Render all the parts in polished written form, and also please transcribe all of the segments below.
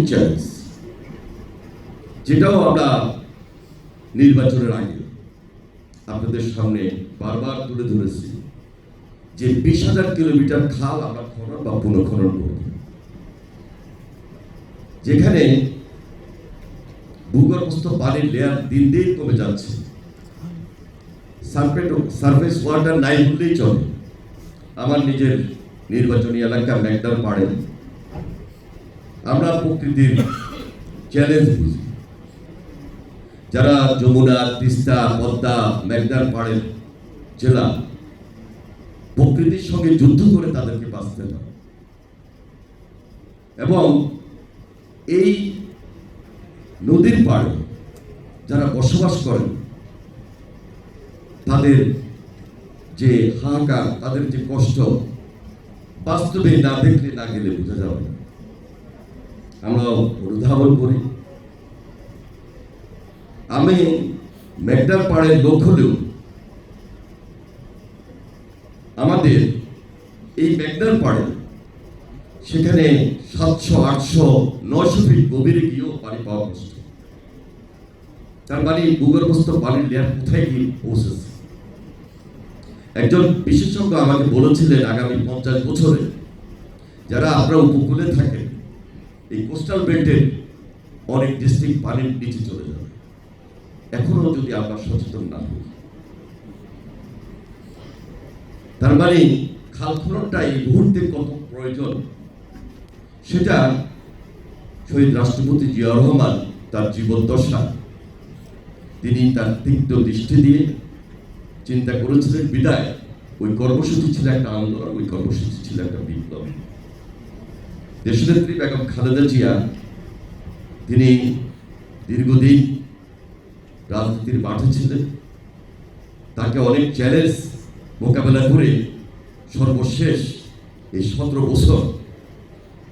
Challenge, যেটাও আমরা নির্বাচনের আগে আপনাদের সামনে বারবার তুলে ধরেছি যে 20,000 কিলোমিটার খাল আমরা খনন বা পুনঃখনন করব, যেখানে ভূগর্ভস্থ পানির লেয়ার দিন দিন কমে যাচ্ছে। সারফেস ওয়াটার নাই বললেই চলে। আমার নিজের নির্বাচনী এলাকা মেঘনার পাড়ে আমরা প্রকৃতির চ্যালেঞ্জ বুঝি। যারা যমুনা, তিস্তা, পদ্মা, মেঘনার পাড়ের জেলা, প্রকৃতির সঙ্গে যুদ্ধ করে তাদেরকে বাঁচতে হয়। এবং এই নদীর পাড়ে যারা বসবাস করেন, তাদের যে হাহাকার, তাদের যে কষ্ট, বাস্তবে না দেখলে না গেলে বোঝা যাবে না। আমরা অনুধাবন করি। আমি মেঘনার পাড়ের লোক হলেও আমাদের এই মেঘনার পাড়ে সেখানে 700, 800, 900 ফিট গভীরে গিয়েও পানি পাওয়া কষ্ট। তার মানে ভূগর্ভস্থ পানির লেয়ার কোথায় গিয়ে পৌঁছেছে। একজন বিশেষজ্ঞ আমাকে বলেছিলেন আগামী 50 বছরে যারা আমরা উপকূলে থাকেন, এই কোস্টাল বেল্টের অনেক ডিস্ট্রিক্ট পানির নিচে চলে যাবে, এখনো যদি আমরা সচেতন না হই। তার মানে খাল খননটা এই মুহূর্তে কত প্রয়োজন সেটা শহীদ রাষ্ট্রপতি জিয়াউর রহমান তার জীবদ্দশা তিনি তার তীক্ষ্ণ দৃষ্টি দিয়ে চিন্তা করেছিলেন বিদায় ওই কর্মসূচি ছিল একটা আন্দোলন, ওই কর্মসূচি ছিল একটা বিপ্লব। দেশনেত্রী বেগম খালেদা জিয়া তিনি দীর্ঘদিন রাজনীতির মাঠে ছিলেন। তাকে অনেক চ্যালেঞ্জ মোকাবেলা করে সর্বশেষ এই 17 বছর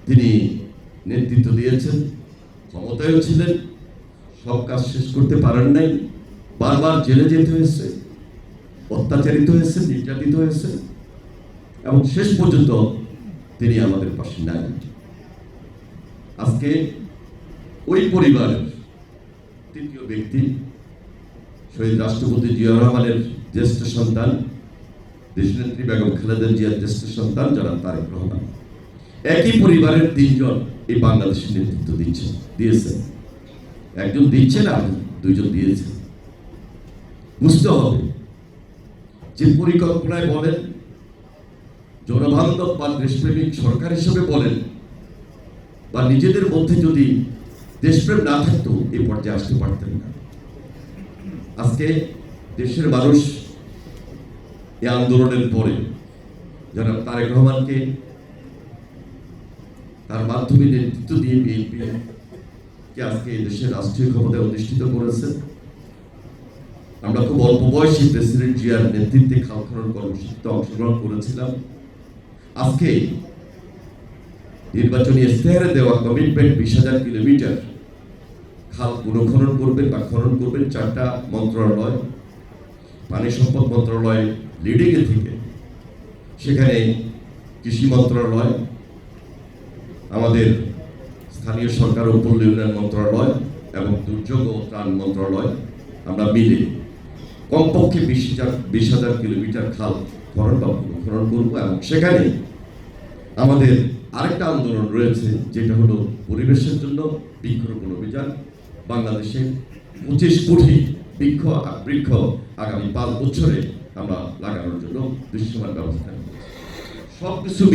তিনি নেতৃত্ব দিয়েছেন, ক্ষমতায়ও ছিলেন। সব কাজ শেষ করতে পারেন নাই, বারবার জেলে যেতে হয়েছে, অত্যাচারিত হয়েছে, নির্যাতিত হয়েছে, এবং শেষ পর্যন্ত তিনি আমাদের পাশে নাই। আজকে ওই পরিবারের তৃতীয় ব্যক্তি শহীদ রাষ্ট্রপতি জিয়াউর রহমানের জ্যেষ্ঠ সন্তান, দেশনেত্রী বেগম খালেদা জিয়ার জ্যেষ্ঠ সন্তান জনাব তারেক রহমান, একই পরিবারের 3 জন এই বাংলাদেশের নেতৃত্ব দিয়েছেন। একজন দিচ্ছেন আর 2 জন দিয়েছেন। বুঝতে হবে যে পরিকল্পনায় বলেন, জনবান্ধব বা দেশপ্রেমিক সরকার হিসেবে বলেন, বা নিজেদের মধ্যে যদি দেশপ্রেম না থাকতো এই পর্যায়ে আসতে পারতেন না। আজকে দেশের মানুষ এই আন্দোলনের পরে জনাব তারেক রহমানকে তার মাধ্যমে নেতৃত্ব দিয়ে বিএনপিকে আজকে দেশের রাষ্ট্রীয় ক্ষমতায় অধিষ্ঠিত করেছে। আমরা খুব অল্প বয়সী প্রেসিডেন্ট জিয়ার নেতৃত্বে খাল খনন কর্মসূচিতে অংশগ্রহণ করেছিলাম। আজকে নির্বাচনী ইশতেহারে দেওয়া কমিটমেন্ট 20,000 কিলোমিটার খাল পুনঃখনন করবেন বা খনন করবেন 4টা মন্ত্রণালয়, পানি সম্পদ মন্ত্রণালয় লিডিং এ থেকে, সেখানে কৃষি মন্ত্রণালয়, আমাদের স্থানীয় সরকার ও পল্লী উন্নয়ন মন্ত্রণালয় এবং দুর্যোগ ও ত্রাণ মন্ত্রণালয়, আমরা মিলে কমপক্ষে 20,000 কিলোমিটার খাল খনন বা পুনঃখনন করব। এবং সেখানে আমাদের আরেকটা আন্দোলন রয়েছে, যেটা হলো পরিবেশের জন্য বৃক্ষরোপণ অভিযান। বাংলাদেশে 25 কোটি বৃক্ষ আগামী 5 বছরে আমরা লাগানোর জন্য দৃশ্যমান ব্যবস্থা সবকিছু